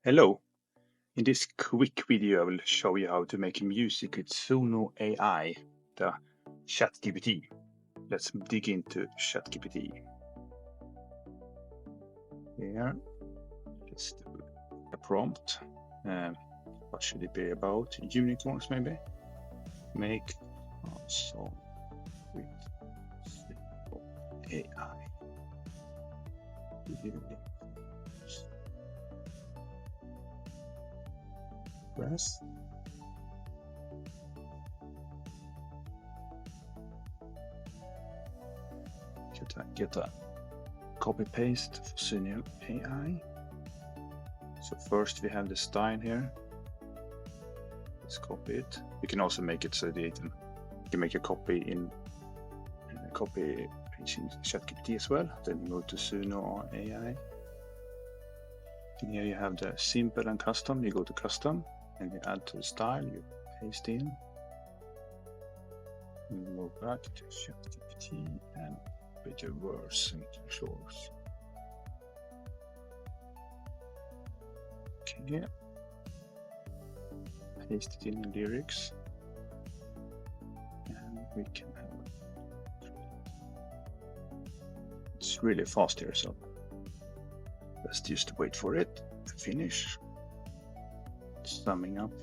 Hello. In this quick video, I will show you how to make music with SunoAI, the ChatGPT. Let's dig into ChatGPT. Here, let's do a prompt. What should it be about? Unicorns, maybe? Make a song with SunoAI. Press. Get a copy paste for SunoAI. So first we have the style here. Let's copy it. You can also make it so that you can make a copy in copy page in ChatGPT as well. Then you go to SunoAI. And here you have the simple and custom. You go to custom and you add to the style. You paste in. And you go back to ChatGPT and with the words and controls. Okay, yeah. Paste it in the lyrics. And we can have it. It's really fast here, so let's just wait for it to finish. Summing up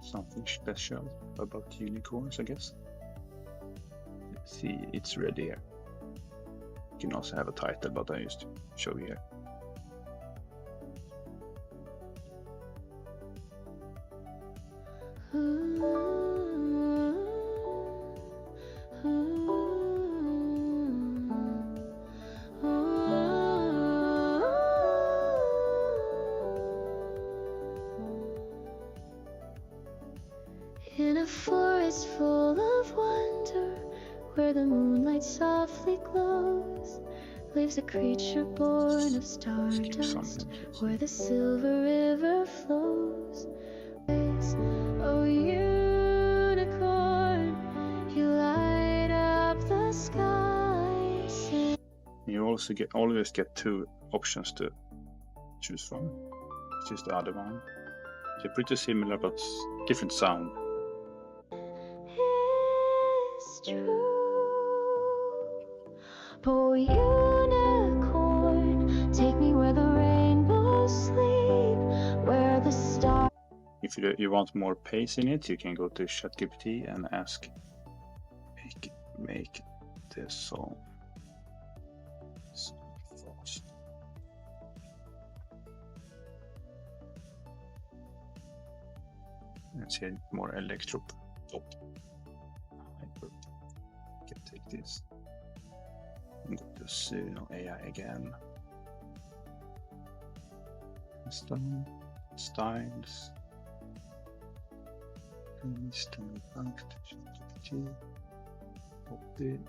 something special about unicorns, I guess. Let's see, it's ready here. You can also have a title, but I used to show you here. In a forest full of wonder, where the moonlight softly glows, lives a creature born of stardust, where the silver river flows. Oh, unicorn, you light up the sky. You also always get two options to choose from. This is the other one. They're pretty similar, but different sound. It's true. Oh, unicorn, take me where the rainbows sleep, where the stars. If you want more pace in it, you can go to ChatGPT and ask, make the song so fast. Let's see more electro pop. I can take this and go to SunoAI again. Custom styles. Stand back to ChatGPT. Copy.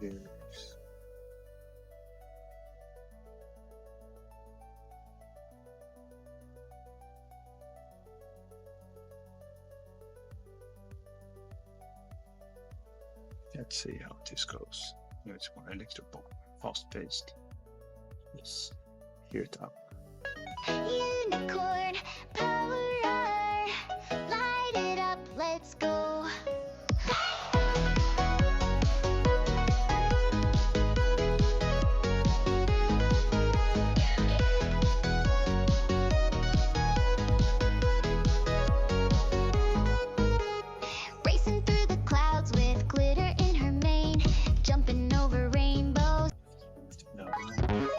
Lyrics. Let's see how this goes. Now it's more electropop, fast-paced. Let's hear it up. Unicorn, power on, light it up, let's go. Racing through the clouds with glitter in her mane, jumping over rainbows. No.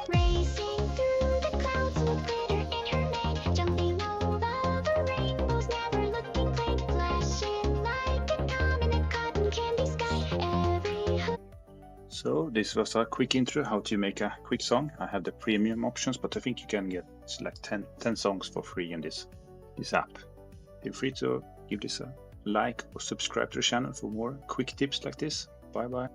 Racing through the clouds with glitter in her mane, jumping over the rainbows, never looking plain, flashing like a comet in a cotton candy sky. So this was a quick intro how to make a quick song. I have the premium options, but I think you can get like 10 songs for free in this app. Feel free to give this a like or subscribe to the channel for more quick tips like this. Bye bye.